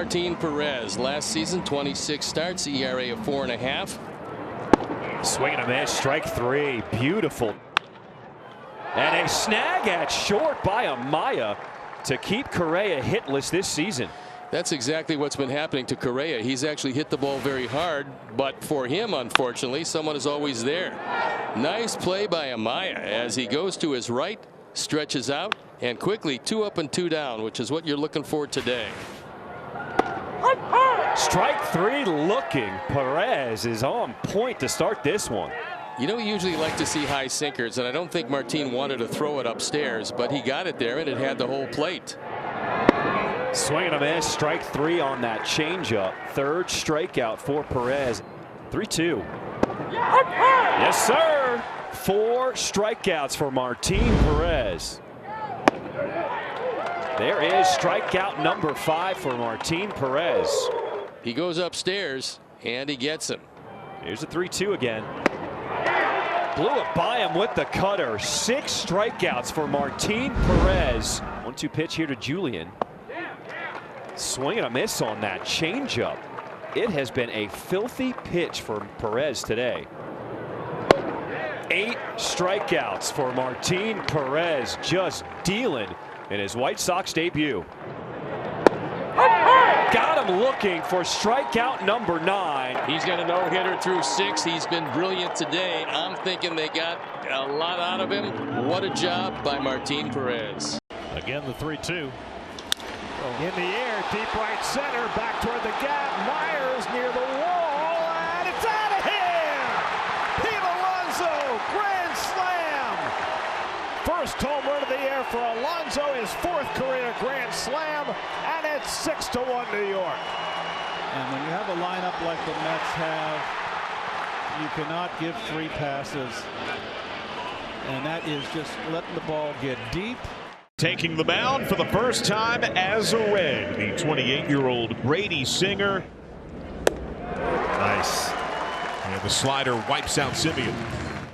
Martin Perez. Last season, 26 starts, ERA of 4.5. Swing and a miss, strike three. Beautiful. And a snag at short by Amaya to keep Correa hitless this season. That's exactly what's been happening to Correa. He's actually hit the ball very hard, but for him, unfortunately, someone is always there. Nice play by Amaya as he goes to his right, stretches out, and quickly 2 up and 2 down, which is what you're looking for today. Strike three looking. Perez is on point to start this one. You know, we usually like to see high sinkers, and I don't think Martin wanted to throw it upstairs, but he got it there, and it had the whole plate. Swing and a miss, strike three on that changeup. Third strikeout for Perez. 3-2. Yes, sir. 4 strikeouts for Martin Perez. There is strikeout number 5 for Martin Perez. He goes upstairs, and he gets him. Here's a 3-2 again. Blew it by him with the cutter. 6 strikeouts for Martin Perez. 1-2 pitch here to Julian. Swing and a miss on that changeup. It has been a filthy pitch for Perez today. 8 strikeouts for Martin Perez, just dealing in his White Sox debut. Got him looking for strikeout number 9. He's got a no-hitter through 6. He's been brilliant today. I'm thinking they got a lot out of him. What a job by Martin Perez. Again, the 3-2. In the air, deep right center, back toward the gap. Myers near the wall, and it's out of here! Pete Alonso, grand slam! First home run of the year for Alonso, his 4th career grand slam, and it's 6-1 New York. And when you have a lineup like the Mets have, you cannot give 3 passes, and that is just letting the ball get deep. Taking the mound for the first time as a Red, the 28-year-old Brady Singer. Nice. And the slider wipes out Simeon.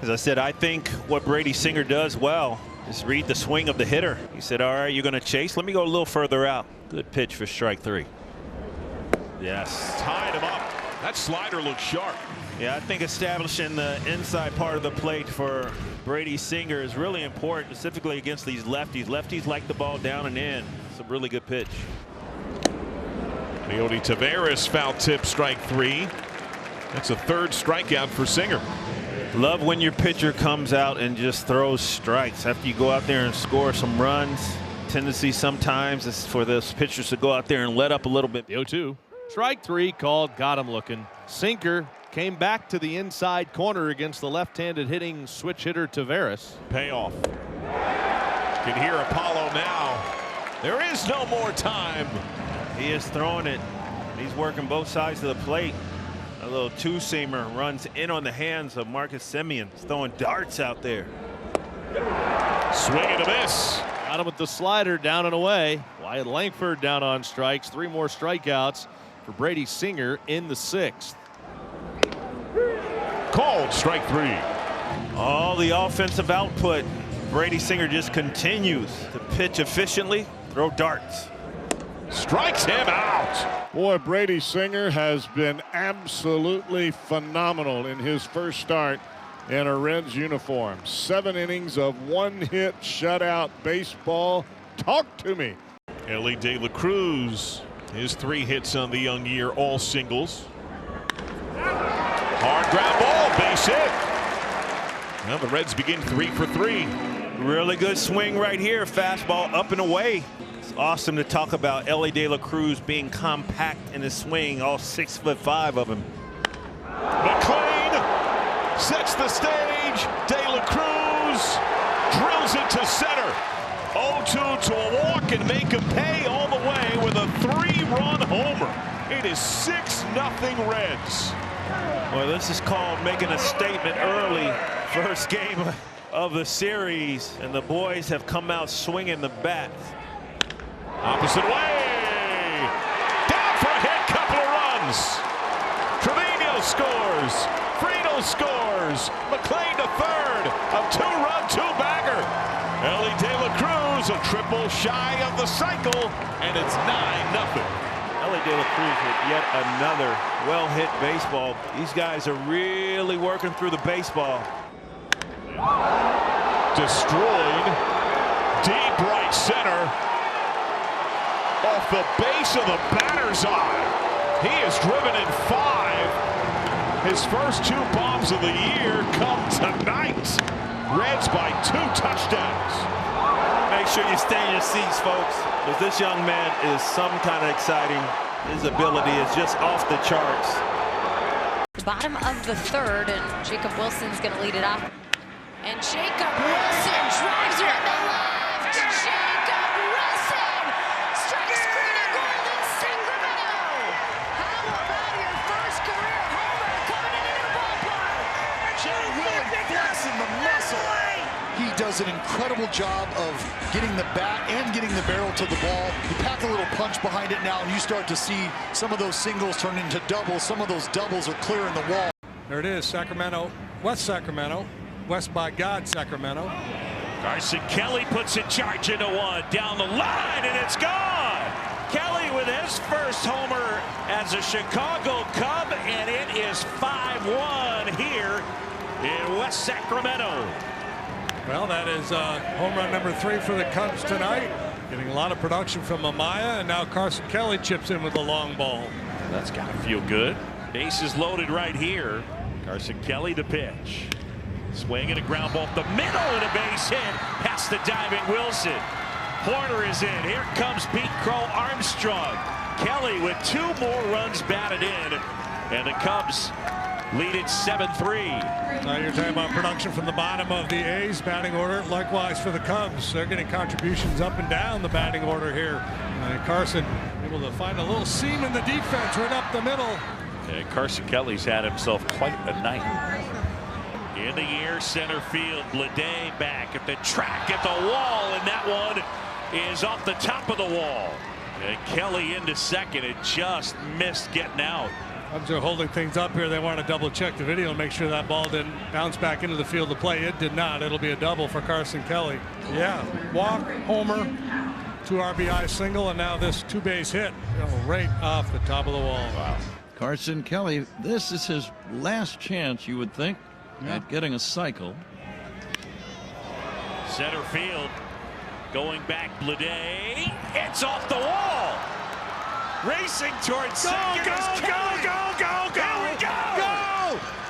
As I said, I think what Brady Singer does well is read the swing of the hitter. He said, all right, you're going to chase. Let me go a little further out. Good pitch for strike 3. Yes. Tied him up. That slider looks sharp. Yeah, I think establishing the inside part of the plate for Brady Singer is really important, specifically against these lefties. Lefties like the ball down and in. It's a really good pitch. Leody Taveras foul tip, strike 3. That's a 3rd strikeout for Singer. Love when your pitcher comes out and just throws strikes after you go out there and score some runs. Tendency sometimes is for those pitchers to go out there and let up a little bit. The 0-2. Strike 3 called, got him looking. Sinker came back to the inside corner against the left-handed hitting switch hitter Taveras. Payoff. Can hear Apollo now. There is no more time. He is throwing it. He's working both sides of the plate. A little 2-seamer runs in on the hands of Marcus Semien. He's throwing darts out there. Swing and a miss. Got him with the slider, down and away. Wyatt Langford down on strikes. 3 more strikeouts for Brady Singer in the 6th. Called, strike 3. All the offensive output. Brady Singer just continues to pitch efficiently, throw darts. Strikes him out. Boy, Brady Singer has been absolutely phenomenal in his first start in a Reds uniform. 7 innings of 1-hit shutout baseball. Talk to me. Ellie De La Cruz, his 3 hits on the young year, all singles. Hard ground ball, base hit. Now the Reds begin 3 for 3. Really good swing right here. Fastball up and away. It's awesome to talk about Ellie De La Cruz being compact in his swing, all 6'5" of him. McLean sets the stage. De La Cruz drills it to center. 0-2 to a walk and make him pay all the way with a 3-run homer. It is 6-0 Reds. Well, this is called making a statement early. First game of the series, and the boys have come out swinging the bat. Opposite way. Down for a hit, couple of runs. Trevino scores. Friedel scores. McLean to third. A 2-run, 2-bagger. Ellie De La Cruz a triple shy of the cycle, and it's 9-0. Kelly De La Cruz with yet another well-hit baseball. These guys are really working through the baseball. Destroyed. Deep right center. Off the base of the batter's eye. He is driven in 5. His first 2 bombs of the year come tonight. Reds by 2 touchdowns. Make sure you stay in your seats, folks, because this young man is some kind of exciting. His ability is just off the charts. Bottom of the 3rd, and Jacob Wilson's going to lead it off. And Jacob Wilson drives right to left. Jacob Wilson strikes screen at Golden Sacramento. How about your first career homer coming into your ballpark? Jay Willen flexing the muscle. He does an incredible job of getting the bat and getting the barrel to the ball. You pack a little punch behind it now, and you start to see some of those singles turn into doubles. Some of those doubles are clearing the wall. There it is, Sacramento, West Sacramento. West by God, Sacramento. Carson Kelly puts a charge into 1 down the line, and it's gone. Kelly with his first homer as a Chicago Cub, and it is 5-1 here in West Sacramento. Well, that is home run number 3 for the Cubs tonight. Getting a lot of production from Amaya, and now Carson Kelly chips in with the long ball. That's got to feel good. Bases loaded right here. Carson Kelly to pitch. Swing and a ground ball up the middle, and a base hit past the diving Wilson. Horner is in. Here comes Pete Crow Armstrong. Kelly with 2 more runs batted in, and the Cubs lead it 7-3. Now you're talking about production from the bottom of the A's batting order. Likewise for the Cubs. They're getting contributions up and down the batting order here. Carson able to find a little seam in the defense right up the middle. And Carson Kelly's had himself quite a night. In the air, center field, Bleday back at the track at the wall, and that one is off the top of the wall. And Kelly into second, it just missed getting out. Cubs are holding things up here. They want to double check the video and make sure that ball didn't bounce back into the field of play. It did not. It'll be a double for Carson Kelly. Yeah, walk, homer, 2 RBI single, and now this 2-base hit right off the top of the wall. Wow. Carson Kelly, this is his last chance, you would think, at getting a cycle. Center field, going back, Bleday. It's off the wall. Racing towards second. Here we go!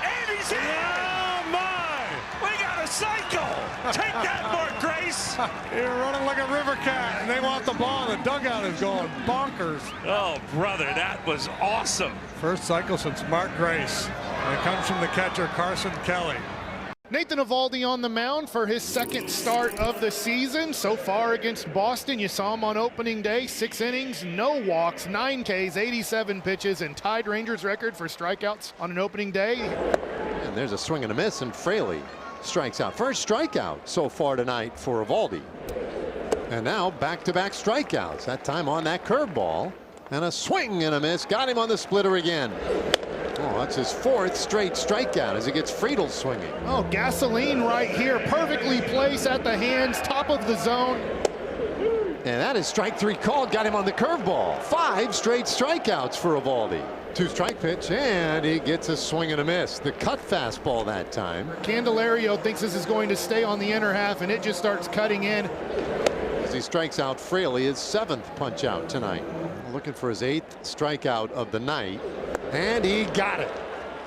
And he's in! Oh, my! We got a cycle! Take that, Mark Grace! You're running like a river cat, and they want the ball. The dugout is going bonkers. Oh, brother, that was awesome. First cycle since Mark Grace. And it comes from the catcher, Carson Kelly. Nathan Eovaldi on the mound for his 2nd start of the season. So far against Boston, you saw him on opening day. 6 innings, no walks, 9 Ks, 87 pitches, and tied Rangers record for strikeouts on an opening day. And there's a swing and a miss, and Fraley strikes out. First strikeout so far tonight for Eovaldi. And now back-to-back strikeouts, that time on that curveball. And a swing and a miss. Got him on the splitter again. Oh, that's his 4th straight strikeout as he gets Friedel swinging. Oh, gasoline right here. Perfectly placed at the hands, top of the zone. And that is strike 3 called. Got him on the curveball. 5 straight strikeouts for Eovaldi. 2-strike pitch, and he gets a swing and a miss. The cut fastball that time. Candelario thinks this is going to stay on the inner half, and it just starts cutting in. As he strikes out Fraley, his 7th punch out tonight. Looking for his 8th strikeout of the night. And he got it.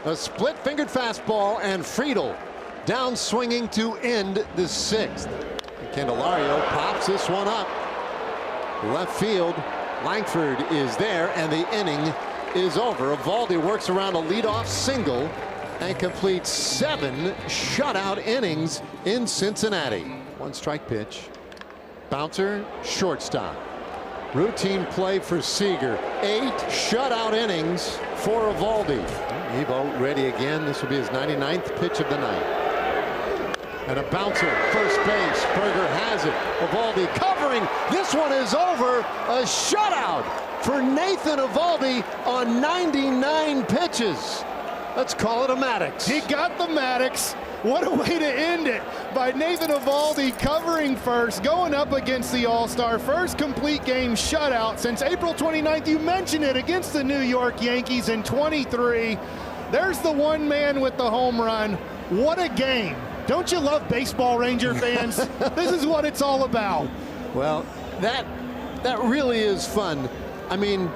A split-fingered fastball, and Friedel down swinging to end the 6th. Candelario pops this one up. Left field. Langford is there, and the inning is over. Eovaldi works around a leadoff single and completes 7 shutout innings in Cincinnati. 1-strike pitch. Bouncer, shortstop. Routine play for Seager. 8 shutout innings for Eovaldi. Evo ready again. This will be his 99th pitch of the night. And a bouncer, first base. Berger has it. Eovaldi covering. This one is over. A shutout for Nathan Eovaldi on 99 pitches. Let's call it a Maddox. He got the Maddox. What a way to end it by Nathan Eovaldi covering first, going up against the All-Star. First complete game shutout since April 29th. You mentioned it, against the New York Yankees in 23. There's the one man with the home run. What a game. Don't you love baseball, Ranger fans? This is what it's all about. Well, that really is fun. I mean,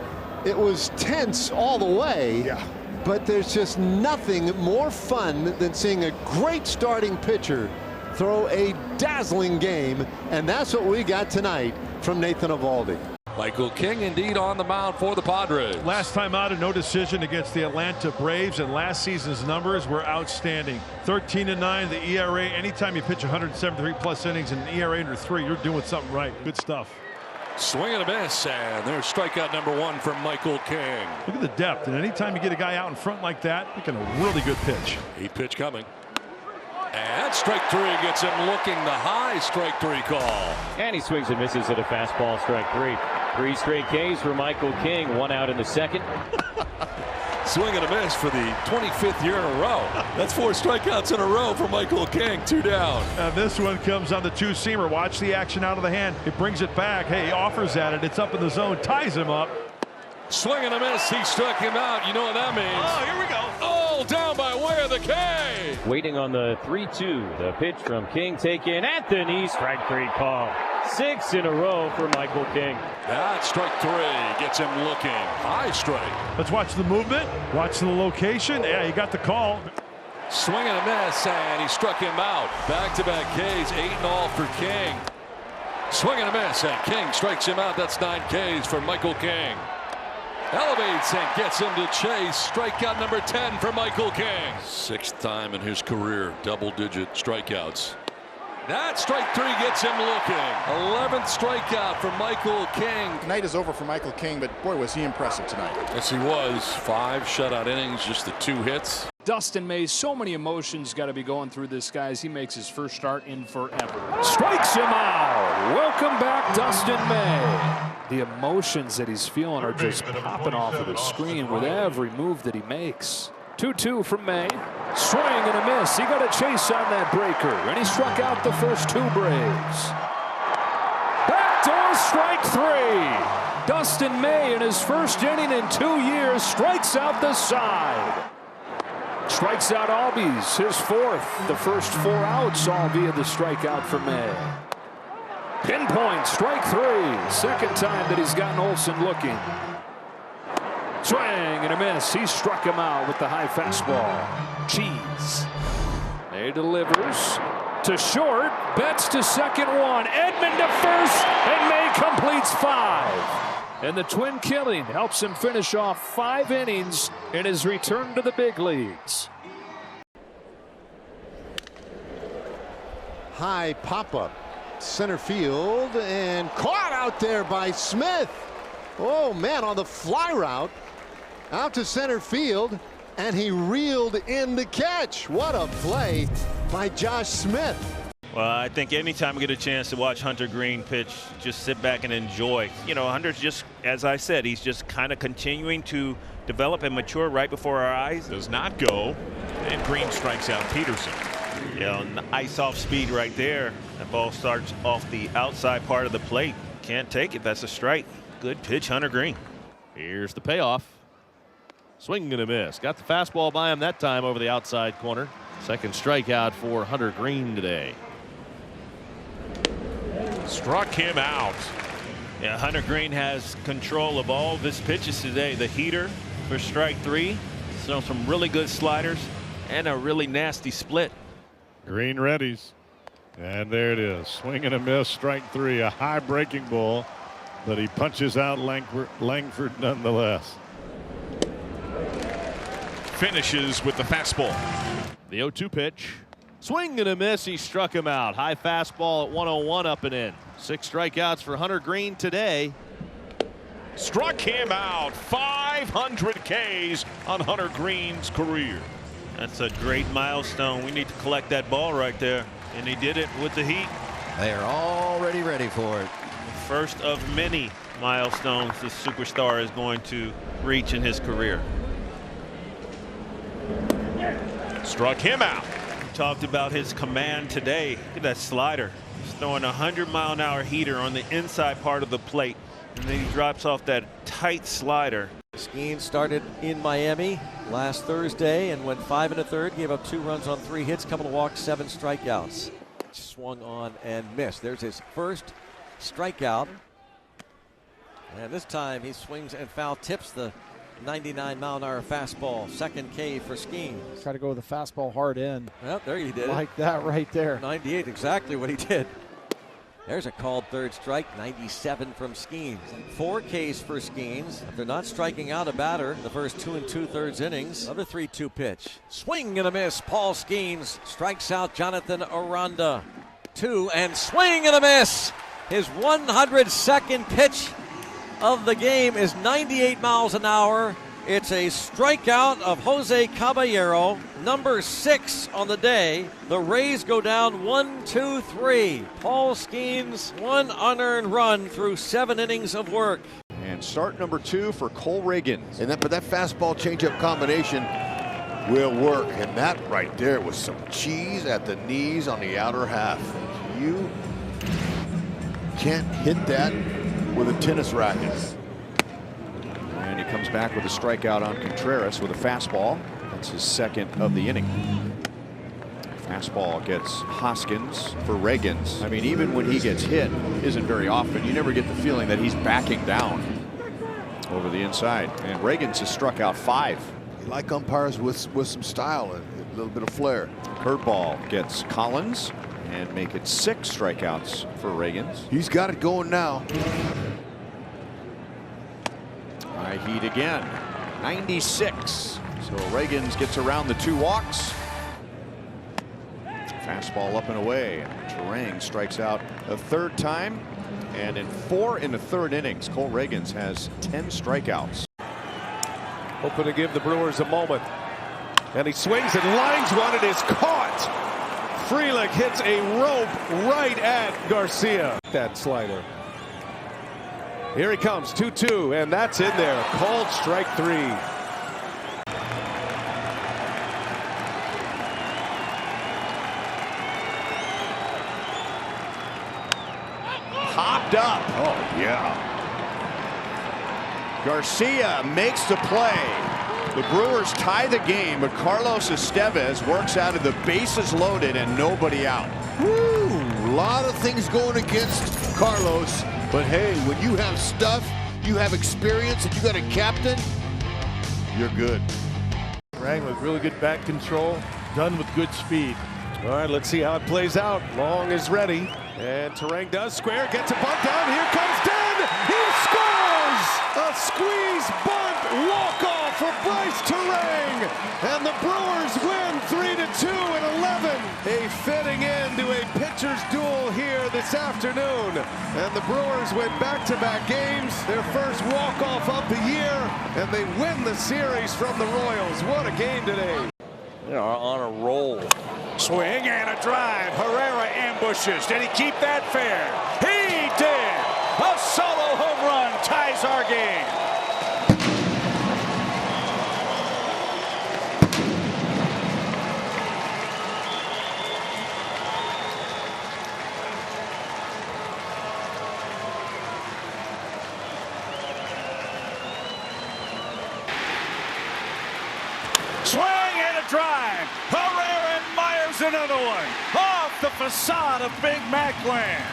it was tense all the way. Yeah. But there's just nothing more fun than seeing a great starting pitcher throw a dazzling game, and that's what we got tonight from Nathan Eovaldi. Michael King indeed on the mound for the Padres. Last time out, a no decision against the Atlanta Braves, and last season's numbers were outstanding. 13-9, the ERA. Anytime you pitch 173 plus innings and an ERA under 3, you're doing something right. Good stuff. Swing and a miss, and there's strikeout number 1 from Michael King. Look at the depth, and anytime you get a guy out in front like that, making a really good pitch. 8-pitch coming. And strike 3 gets him looking, the high strike 3 call. And he swings and misses at a fastball, strike 3. 3 straight Ks for Michael King, 1 out in the second. Swing and a miss for the 25th year in a row. That's 4 strikeouts in a row for Michael King, 2 down. And this one comes on the 2-seamer. Watch the action out of the hand. It brings it back. Hey, he offers at it. It's up in the zone, ties him up. Swing and a miss. He struck him out. You know what that means. Oh, here we go. Oh, down by way of the K. Waiting on the 3-2. The pitch from King taken at the knee. Strike 3 call. 6 in a row for Michael King. That strike 3 gets him looking. High strike. Let's watch the movement. Watch the location. Yeah, he got the call. Swing and a miss, and he struck him out. Back-to-back Ks, 8 and all for King. Swing and a miss, and King strikes him out. That's 9 Ks for Michael King. Elevates and gets him to chase. Strikeout number 10 for Michael King. 6th time in his career, double-digit strikeouts. That strike 3 gets him looking. 11th strikeout for Michael King. Night is over for Michael King, but boy, was he impressive tonight. Yes, he was. 5 shutout innings, just the 2 hits. Dustin May, so many emotions got to be going through this guy as he makes his first start in forever. Strikes him out. Welcome back, Dustin May. The emotions that he's feeling are just popping off of the screen with every move that he makes. 2-2 from May. Swing and a miss. He got a chase on that breaker, and he struck out the first 2 Braves. Backdoor strike 3. Dustin May, in his first inning in 2 years, strikes out the side. Strikes out Albies, his 4th. The first 4 outs all via the strikeout for May. Pinpoint, strike 3. Second time that he's gotten Olsen looking. Swing and a miss. He struck him out with the high fastball. Cheese. May delivers to short. Betts to second 1. Edman to first. And May completes 5. And the twin killing helps him finish off 5 innings in his return to the big leagues. High pop-up. Center field, and caught out there by Smith. Oh, man, on the fly route. Out to center field, and he reeled in the catch. What a play by Josh Smith. Well, I think anytime we get a chance to watch Hunter Green pitch, just sit back and enjoy. You know, Hunter's just, as I said, he's just kind of continuing to develop and mature right before our eyes. Does not go, and Green strikes out Peterson. You know, ice off speed right there. That ball starts off the outside part of the plate. Can't take it. That's a strike. Good pitch, Hunter Green. Here's the payoff. Swing and a miss. Got the fastball by him that time over the outside corner. Second strikeout for Hunter Green today. Struck him out. Yeah, Hunter Green has control of all of his pitches today. The heater for strike 3. So some really good sliders and a really nasty split. Green readies. And there it is. Swing and a miss, strike 3. A high breaking ball, but he punches out Langford nonetheless. Finishes with the fastball. The 0-2 pitch. Swing and a miss. He struck him out. High fastball at 101 up and in. 6 strikeouts for Hunter Green today. Struck him out. 500 Ks on Hunter Green's career. That's a great milestone. We need to collect that ball right there. And he did it with the heat. They are already ready for it. First of many milestones this superstar is going to reach in his career. Struck him out. talked about his command today. Look at that slider. He's throwing a 100-mile-an-hour heater on the inside part of the plate, and then he drops off that tight slider. Skeen started in Miami last Thursday and went 5 1/3, gave up 2 runs on 3 hits, couple of walks, 7 strikeouts. Swung on and missed. There's his first strikeout. And this time he swings and foul tips the 99-mile-an-hour fastball. Second K for Skeen. Try to go with the fastball hard in. Well, there he did. Like that right there. 98, exactly what he did. There's a called third strike, 97 from Skeens. 4 Ks for Skeens. They're not striking out a batter in the first 2 2/3 innings. Another 3-2 pitch. Swing and a miss. Paul Skeens strikes out Jonathan Aranda. 2 and swing and a miss. His 102nd pitch of the game is 98 miles an hour. It's a strikeout of Jose Caballero, number 6 on the day. The Rays go down 1-2-3. Paul Skeens, 1 unearned run through 7 innings of work. And start number 2 for Cole Reagans. But that fastball changeup combination will work. And that right there was some cheese at the knees on the outer half. You can't hit that with a tennis racket. And he comes back with a strikeout on Contreras with a fastball. That's his 2nd of the inning. Fastball gets Hoskins for Reagans. I mean, even when he gets hit, isn't very often. You never get the feeling that he's backing down over the inside. And Reagans has struck out 5. You like umpires with some style and a little bit of flair. Curveball gets Collins and make it 6 strikeouts for Reagans. He's got it going now. High heat again, 96. So Reagans gets around the 2 walks. Fastball up and away. Terang strikes out a 3rd time. And in 4 1/3 innings, Cole Reagans has 10 strikeouts. Hoping to give the Brewers a moment. And he swings and lines one. It is caught. Frelick hits a rope right at Garcia. That slider. Here he comes, 2-2, and that's in there. Called strike 3. Popped up. Oh, yeah. Garcia makes the play. The Brewers tie the game, but Carlos Estevez works out of the bases loaded and nobody out. Woo! A lot of things going against Carlos. But hey, when you have stuff, you have experience, and you got a captain, you're good. Rang with really good bat control, done with good speed. All right, let's see how it plays out. Long is ready, and Terang does square, gets a bunt down. Here comes Den. He scores! A squeeze bunt walk-off for Bryce Terang, and the Brewers win 3-2 in 11. A fitting end to a pitcher's duel here this afternoon, and the Brewers win back-to-back games, their first walk-off of the year, and they win the series from the Royals. What a game today. They are on a roll. Swing and a drive. Herrera ambushes. Did he keep that fair? He did. A solo home run ties our game. Swing and a drive. Herrera and Myers another one. Off the facade of Big Mac Land.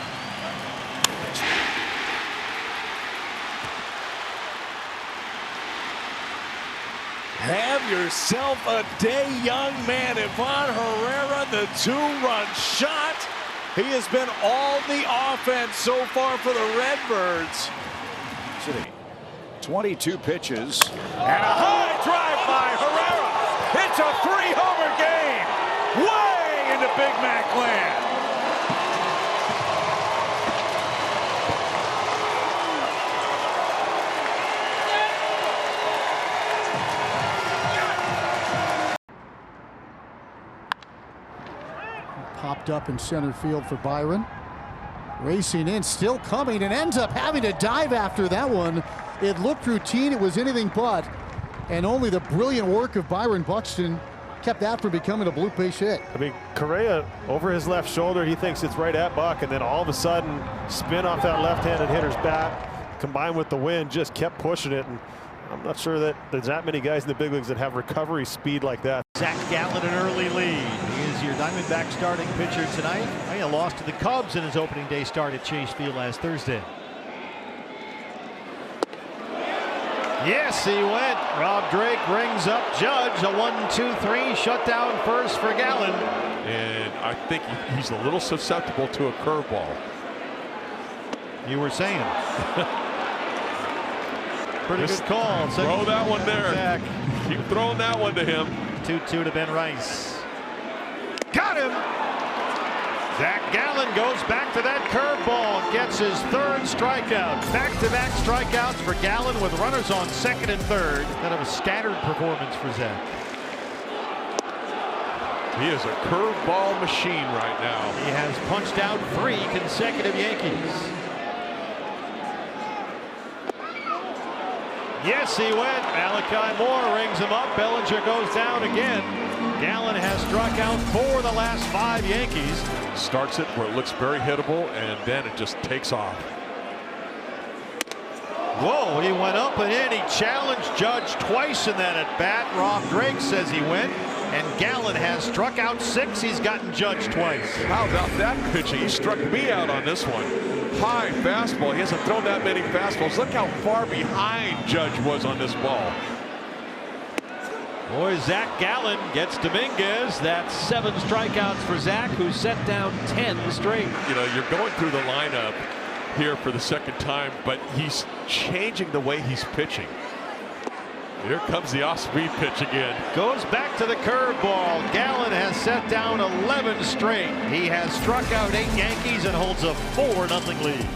Have yourself a day, young man. Ivan Herrera, the 2-run shot. He has been all the offense so far for the Redbirds. 22 pitches. And a high drive by Herrera. It's a 3-homer game. Way into Big Mac Land. Popped up in center field for Byron. Racing in, still coming, and ends up having to dive after that one. It looked routine, it was anything but. And only the brilliant work of Byron Buxton kept that from becoming a blue pitch hit. I mean, Correa over his left shoulder, he thinks it's right at Buck, and then all of a sudden, spin off that left-handed hitter's bat, combined with the wind, just kept pushing it. And I'm not sure that there's that many guys in the big leagues that have recovery speed like that. Zach Gallen, an early lead. He is your Diamondback starting pitcher tonight. He lost to the Cubs in his opening day start at Chase Field last Thursday. Yes, he went. Rob Drake rings up Judge. A 1-2-3 shutdown first for Gallen. And I think he's a little susceptible to a curveball. You were saying. Pretty good call. Throw that one there. Zach. Keep throwing that one to him. 2-2 to Ben Rice. Got him. Zach Gallen goes back to that curveball and gets his third strikeout. Back-to-back strikeouts for Gallen with runners on second and third. Kind of a scattered performance for Zach. He is a curveball machine right now. He has punched out 3 consecutive Yankees. Yes, he went. Malachi Moore rings him up. Bellinger goes down again. Gallen has struck out 4 of the last 5 Yankees. Starts it where it looks very hittable, and then it just takes off. Whoa, he went up and in. He challenged Judge twice in that at bat. Rob Drake says he went. And Gallen has struck out 6. He's gotten Judge twice. How about that pitching? He struck me out on this one. High fastball. He hasn't thrown that many fastballs. Look how far behind Judge was on this ball. Boy, Zach Gallen gets Dominguez. That's 7 strikeouts for Zach, who set down 10 straight. You know, you're going through the lineup here for the second time, but he's changing the way he's pitching. Here comes the off-speed pitch again. Goes back to the curveball. Gallen has set down 11 straight. He has struck out 8 Yankees and holds a 4-0 lead.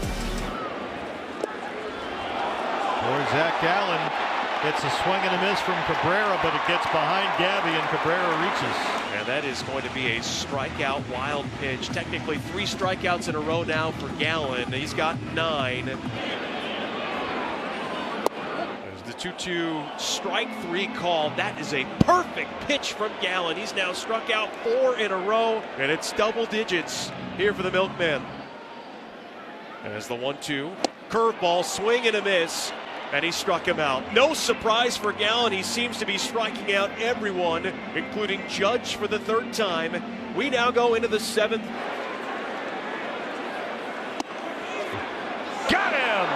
Boy, Zach Gallen gets a swing and a miss from Cabrera, but it gets behind Gabby and Cabrera reaches. And that is going to be a strikeout wild pitch. Technically 3 strikeouts in a row now for Gallen. He's got 9. The 2-2 strike 3 call. That is a perfect pitch from Gallen. He's now struck out 4 in a row, and it's double digits here for the Milkman. As the 1-2 curveball, swing and a miss, and he struck him out. No surprise for Gallen. He seems to be striking out everyone, including Judge for the 3rd time. We now go into the 7th. Got him!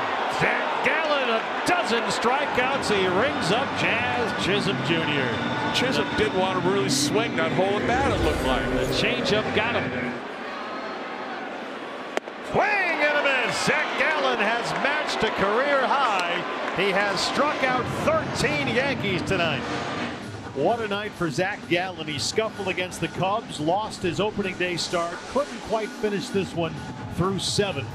Zach Gallen, a dozen strikeouts. He rings up Jazz Chisholm Jr. Chisholm didn't want to really swing that whole at bat, it looked like. The changeup got him. Swing and a miss. Zach Gallen has matched a career high. He has struck out 13 Yankees tonight. What a night for Zach Gallen. He scuffled against the Cubs, lost his opening day start, couldn't quite finish this one through 7.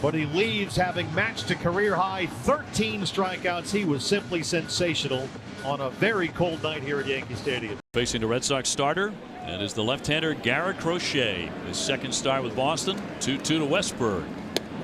But he leaves having matched a career high 13 strikeouts. He was simply sensational on a very cold night here at Yankee Stadium. Facing the Red Sox starter, and is the left-hander Garrett Crochet. His 2nd start with Boston. 2-2 to Westburg.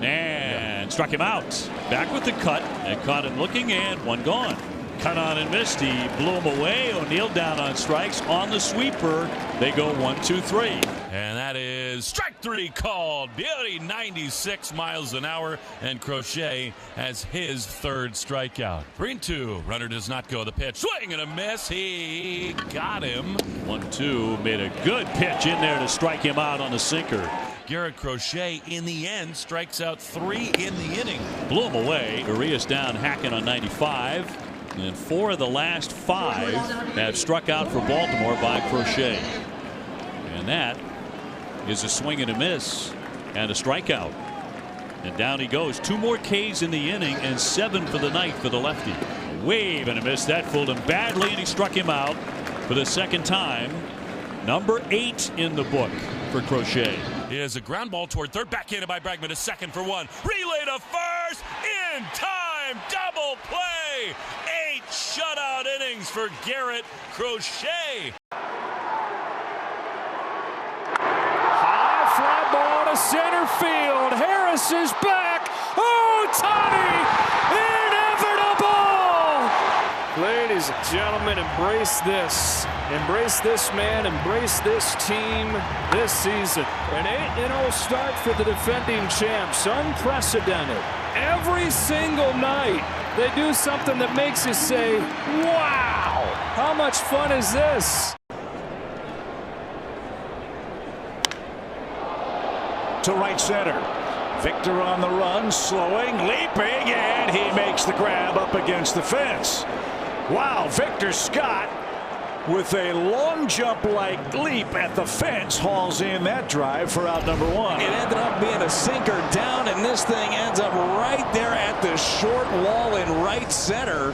And struck him out. Back with the cut, and caught him looking, and 1 gone. Cut on and missed. He blew him away. O'Neill down on strikes on the sweeper. They go 1-2-3. And that is strike 3 called. Beauty, 96 miles an hour. And Crochet has his 3rd strikeout. 3-2. Runner does not go. The pitch. Swing and a miss. He got him. 1-2. Made a good pitch in there to strike him out on the sinker. Garrett Crochet, in the end, strikes out 3 in the inning. Blew him away. Urias down hacking on 95. And 4 of the last 5 have struck out for Baltimore by Crochet. And that is a swing and a miss and a strikeout. And down he goes. 2 more Ks in the inning and 7 for the night for the lefty. A wave and a miss. That fooled him badly, and he struck him out for the 2nd time. Number 8 in the book for Crochet. Here's a ground ball toward 3rd. Backhanded by Bregman. A 2nd for 1. Relay to 1st. In time. Double play. 8 shutout innings for Garrett Crochet. High fly ball to center field. Harris is back. Oh, Tony! Inevitable! Played ladies and gentlemen, embrace this. Embrace this man, embrace this team this season. An 8-0 start for the defending champs, unprecedented. Every single night, they do something that makes you say, wow, how much fun is this? To right center. Victor on the run, slowing, leaping, and he makes the grab up against the fence. Wow, Victor Scott with a long jump-like leap at the fence hauls in that drive for out number one. It ended up being a sinker down, and this thing ends up right there at the short wall in right center.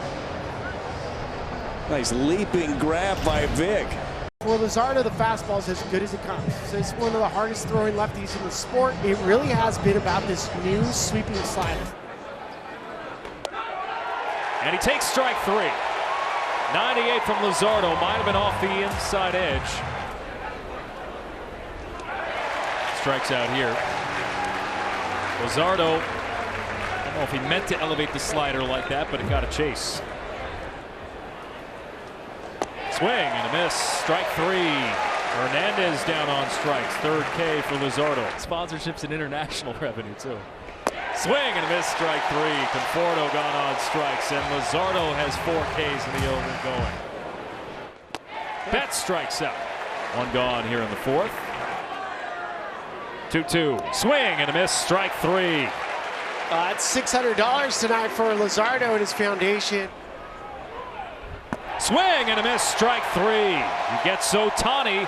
Nice leaping grab by Vic. For Luzardo, the fastball is as good as it comes. So it's one of the hardest throwing lefties in the sport. It really has been about this new sweeping slider. And he takes strike 3. 98 from Luzardo, might have been off the inside edge. Strikes out here. Luzardo, I don't know if he meant to elevate the slider like that, but it got a chase. Swing and a miss. Strike 3. Hernandez down on strikes. Third K for Luzardo. Sponsorships and international revenue too. Swing and a miss. Strike 3. Conforto gone on strikes, and Luzardo has 4 Ks in the over going. Betts strikes out. One gone here in the fourth. 2-2. Swing and a miss. Strike 3. It's $600 tonight for Luzardo and his foundation. Swing and a miss, strike 3. He gets Ohtani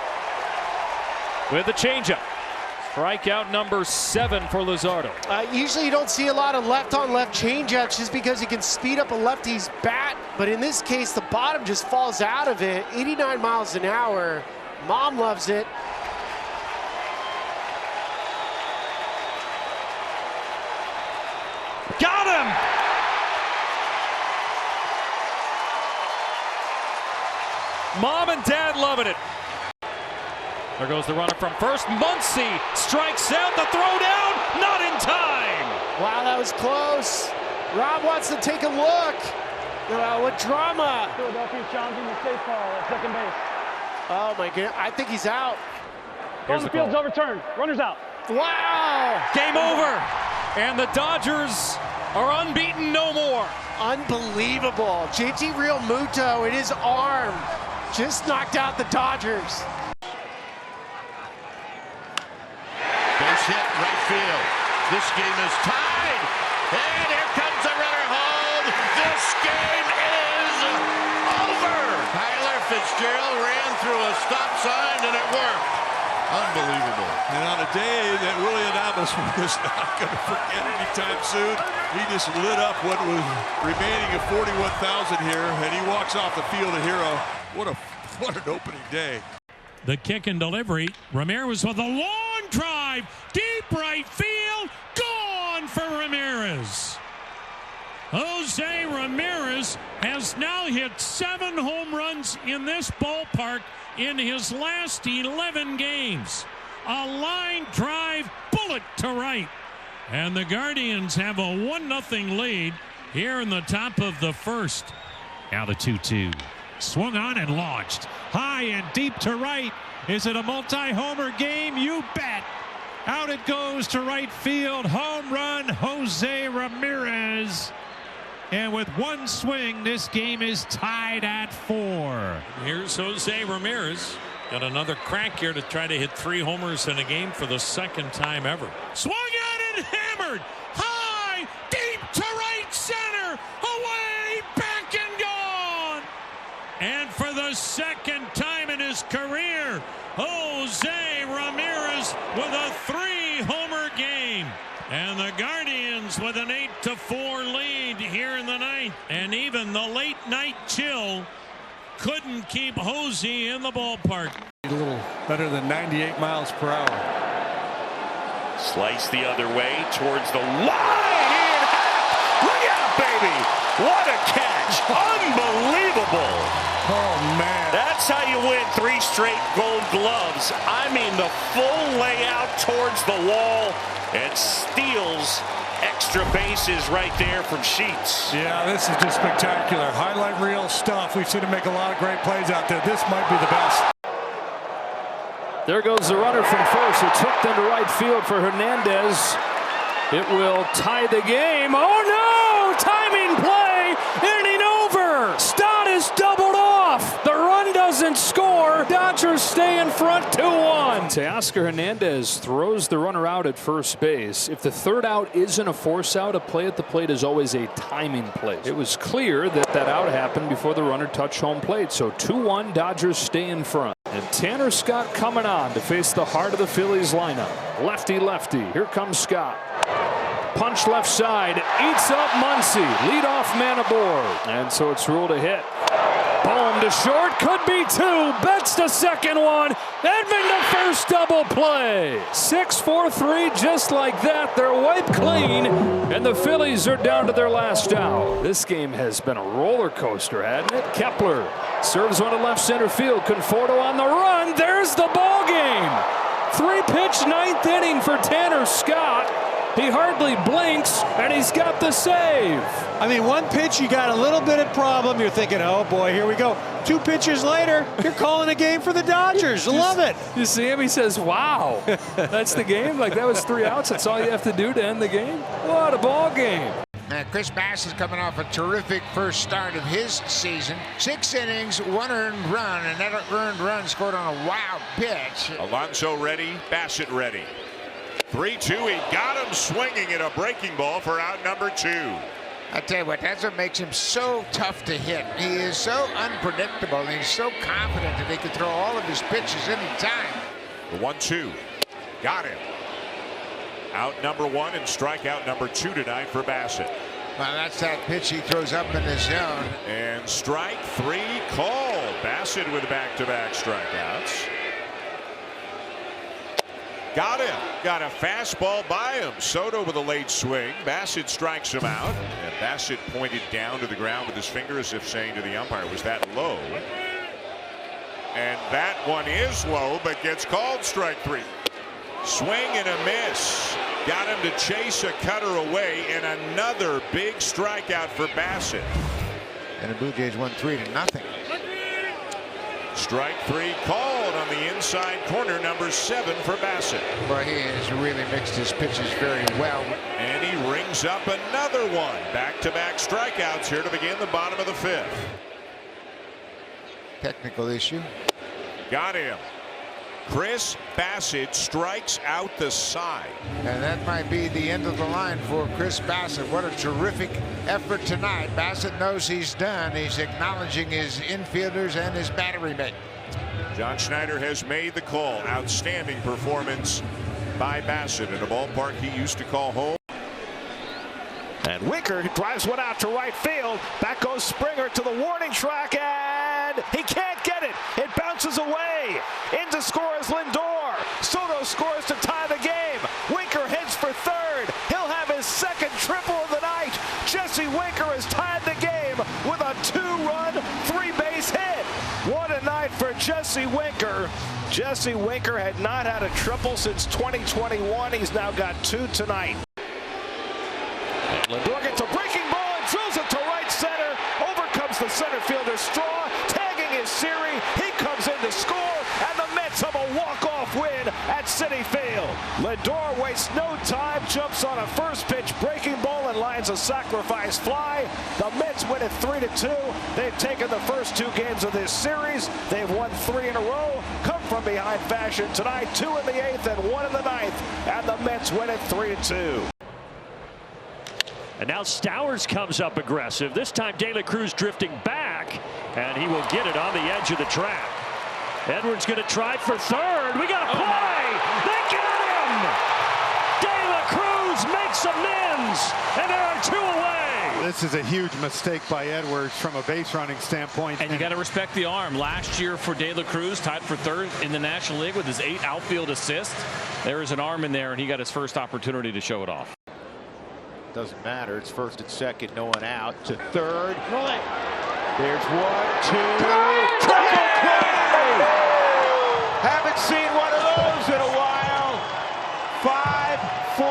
with the changeup. Strikeout number 7 for Luzardo. Usually you don't see a lot of left-on-left changeups just because you can speed up a lefty's bat. But in this case, the bottom just falls out of it. 89 miles an hour. Mom loves it. Got him! Mom and Dad loving it. There goes the runner from first. Muncy strikes out. The throw down, not in time. Wow, that was close. Rob wants to take a look. What drama. Philadelphia challenging the safe ball at second base. Oh my God, I think he's out. Here's the field's overturned. Runner's out. Wow. Game over. And the Dodgers are unbeaten no more. Unbelievable. JT Realmuto in his arm just knocked out the Dodgers. Base hit, right field. This game is tied. And here comes the runner home. This game is over. Tyler Fitzgerald ran through a stop sign and it worked. Unbelievable. And on a day that Willie Adames was not going to forget anytime soon, he just lit up what was remaining of 41,000 here, and he walks off the field a hero. What an opening day. The kick and delivery. Ramirez with a long drive. Deep right field. Gone for Ramirez. Jose Ramirez has now hit 7 home runs in this ballpark in his last 11 games. A line drive, bullet to right. And the Guardians have a 1-0 lead here in the top of the first. Now the 2-2. Swung on and launched. High and deep to right. Is it a multi-homer game? You bet. Out it goes to right field. Home run, Jose Ramirez. And with one swing, this game is tied at 4. Here's Jose Ramirez. Got another crack here to try to hit 3 homers in a game for the second time ever. Swung at and hammered. High, deep to right center. Away, back and gone. And for the second time in his career, Jose Ramirez with a 3-homer game. And the Guardians with an 8-4 lead here in the ninth. And even the late night chill couldn't keep Jose in the ballpark. A little better than 98 miles per hour. Slice the other way towards the line. Look out, baby. What a catch. Unbelievable. Oh, man. That's how you win 3 straight Gold Gloves. I mean, the full layout towards the wall and steals Extra bases right there from Sheets. Yeah, this is just spectacular. Highlight reel stuff. We've seen him make a lot of great plays out there. This might be the best. There goes the runner from first. It's hooked into right field for Hernandez. It will tie the game. Oh no! Timing play! Inning over! Stott is doubled off! The run doesn't score. Dodgers stay in front 2-1. Teoscar Hernandez throws the runner out at first base. If the third out isn't a force out, a play at the plate is always a timing play. It was clear that that out happened before the runner touched home plate. So 2-1, Dodgers stay in front. And Tanner Scott coming on to face the heart of the Phillies lineup. Lefty. Here comes Scott. Punch left side, eats up Muncy. Leadoff man aboard. And so it's ruled a hit. Boom to short, could be two. Betts to second one. Edman to first, double play. 6-4-3, just like that. They're wiped clean, and the Phillies are down to their last out. This game has been a roller coaster, hasn't it? Kepler serves one to left center field. Conforto on the run. There's the ball game. 3-pitch ninth inning for Tanner Scott. He hardly blinks, and he's got the save. I mean, one pitch, you got a little bit of problem. You're thinking, oh, boy, here we go. 2 pitches later, you're calling a game for the Dodgers. Love it. You see him? He says, wow. That's the game? Like, that was 3 outs. That's all you have to do to end the game? What a ball game. Now, Chris Bassitt is coming off a terrific first start of his season. 6 innings, 1 earned run, and that earned run scored on a wild pitch. Alonso ready, Bassitt ready. 3-2, he got him swinging at a breaking ball for out number 2. I tell you what, that's what makes him so tough to hit. He is so unpredictable, and he's so confident that he can throw all of his pitches anytime. The 1-2, got him. Out number 1 and strikeout number 2 tonight for Bassitt. Well, that's that pitch he throws up in the zone. And strike 3 called. Bassitt with back-to-back strikeouts. Got him. Got a fastball by him. Soto with a late swing. Bassitt strikes him out. And Bassitt pointed down to the ground with his finger as if saying to the umpire, was that low? And that one is low, but gets called strike 3. Swing and a miss. Got him to chase a cutter away, and another big strikeout for Bassitt. And the Blue Jays won 3-0. Strike 3 called on the inside corner, number 7 for Bassitt. Well, he has really mixed his pitches very well. And he rings up another one. Back-to-back strikeouts here to begin the bottom of the 5th. Technical issue. Got him. Chris Bassitt strikes out the side. And that might be the end of the line for Chris Bassitt. What a terrific effort tonight. Bassitt knows he's done. He's acknowledging his infielders and his battery mate. John Schneider has made the call. Outstanding performance by Bassitt in a ballpark he used to call home. And Winker drives one out to right field. Back goes Springer to the warning track, and he can't get it. It bounces away. In to score is Lindor. Soto scores to tie the game. Winker heads for third. He'll have his second triple of the night. Jesse Winker has tied the game with a 2-run, 3-base hit. What a night for Jesse Winker. Jesse Winker had not had a triple since 2021. He's now got 2 tonight. Lindor gets a breaking ball and drills it to right center. Over comes the center fielder Straw. Tagging is Siri. He comes in to score, and the Mets have a walk-off win at Citi Field. Lindor wastes no time, jumps on a first pitch breaking ball and lines a sacrifice fly. The Mets win it 3-2. They've taken the first 2 games of this series. They've won 3 in a row. Come from behind fashion tonight. 2 in the 8th and 1 in the 9th, and the Mets win it 3-2. And now Stowers comes up aggressive. This time De La Cruz drifting back, and he will get it on the edge of the track. Edwards going to try for third. We got a play. They got him. De La Cruz makes amends, and there are 2 away. This is a huge mistake by Edwards from a base running standpoint. And you got to respect the arm. Last year for De La Cruz, tied for 3rd in the National League with his 8 outfield assists. There is an arm in there, and he got his first opportunity to show it off. Doesn't matter. It's first and second. No one out. To third. There's 1, 2. Triple play! Haven't seen one of those in a while. 5, 4,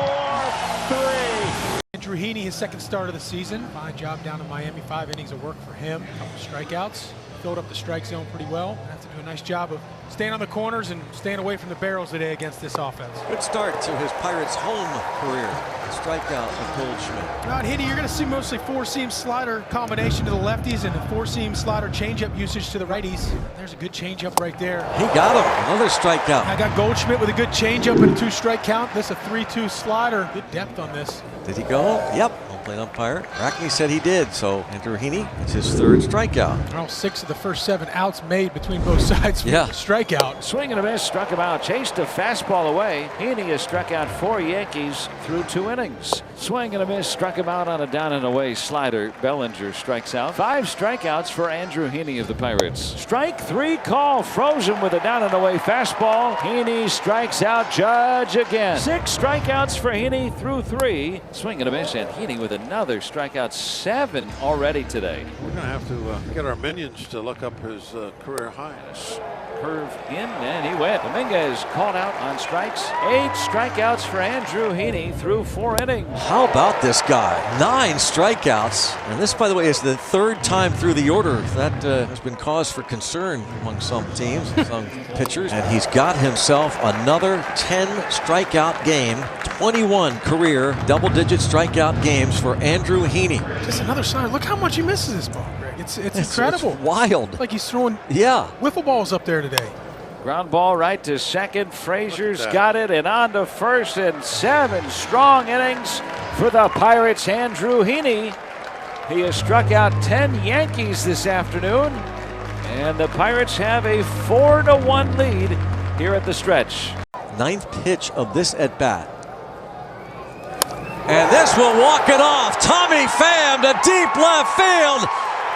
3. Heaney, his second start of the season. Fine job down in Miami. 5 innings of work for him. A couple strikeouts. Filled up the strike zone pretty well. Have to do a nice job of staying on the corners and staying away from the barrels today against this offense. Good start to his Pirates home career. A strikeout of Goldschmidt. On Heaney, you're going to see mostly 4-seam slider combination to the lefties and a 4-seam slider changeup usage to the righties. There's a good changeup right there. He got him. Another strikeout. I got Goldschmidt with a good changeup and a 2-strike count. This a 3-2 slider. Good depth on this. Did he go? Yep. Home plate umpire. Rackney said he did. So Andrew Heaney, it's his 3rd strikeout. Well, 6 of the first 7 outs made between both sides. Yeah. Strikeout. Swing and a miss, struck him out. Chased a fastball away. Heaney has struck out 4 Yankees through 2 innings. Swing and a miss, struck him out on a down and away slider. Bellinger strikes out. 5 strikeouts for Andrew Heaney of the Pirates. Strike 3 call. Frozen with a down and away fastball. Heaney strikes out Judge again. 6 strikeouts for Heaney through 3. Swing and a miss, and Heaney with another strikeout. 7 already today. We're going to have to get our minions to look up his career highs. Curve in, and he went. Dominguez called out on strikes. 8 strikeouts for Andrew Heaney through 4 innings. How about this guy? 9 strikeouts. And this, by the way, is the 3rd time through the order that has been cause for concern among some teams, some pitchers. And he's got himself another 10 strikeout game. 21 career double-digit strikeout games for Andrew Heaney. Just another sign. Look how much he misses this ball, Greg. It's incredible. It's wild. Like he's throwing wiffle balls up there today. Ground ball right to second. Frazier's got it, and on to first, and 7 strong innings for the Pirates. Andrew Heaney. He has struck out 10 Yankees this afternoon, and the Pirates have a 4-1 lead here at the stretch. 9th pitch of this at bat. And this will walk it off. Tommy Pham to deep left field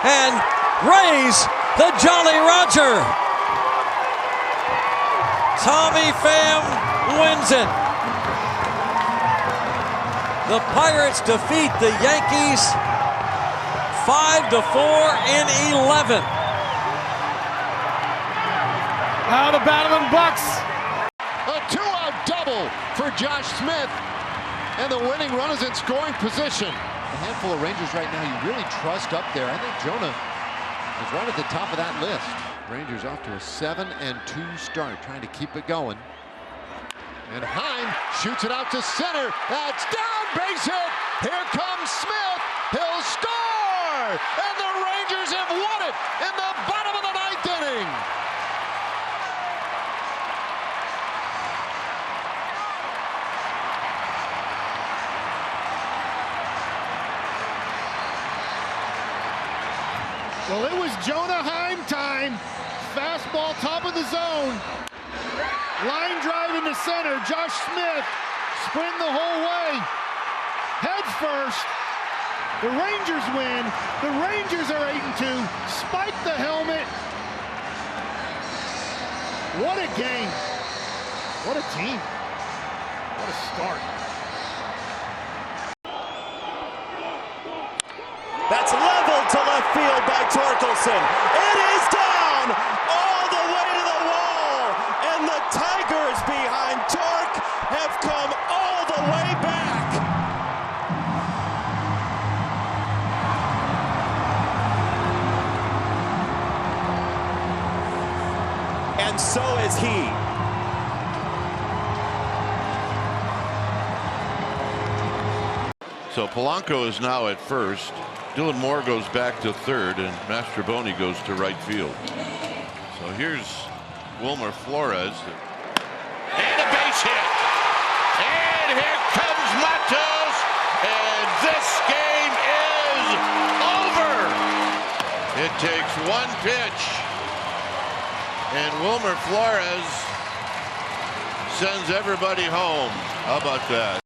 and raise the Jolly Roger. Tommy Pham wins it. The Pirates defeat the Yankees 5-4 in 11. Now the battling Bucks. A 2-out double for Josh Smith. And the winning run is in scoring position. A handful of Rangers right now you really trust up there. I think Jonah is right at the top of that list. Rangers off to a 7-2 start, trying to keep it going. And Heim shoots it out to center. That's down, base hit. Here comes Smith. He'll score! And the Rangers have won it in the bottom of the 9th inning. Well, it was Jonah Heim time. Fastball top of the zone. Line drive into center. Josh Smith sprint the whole way. Head first. The Rangers win. The Rangers are 8-2. Spike the helmet. What a game. What a team. What a start. That's leveled to left field by Torkelson. It is down all the way to the wall. And the Tigers behind Torque have come all the way back. And so is he. So Polanco is now at first. Dylan Moore goes back to third, and Mastroboni goes to right field. So here's Wilmer Flores. And a base hit. And here comes Matos. And this game is over. It takes 1 pitch. And Wilmer Flores sends everybody home. How about that?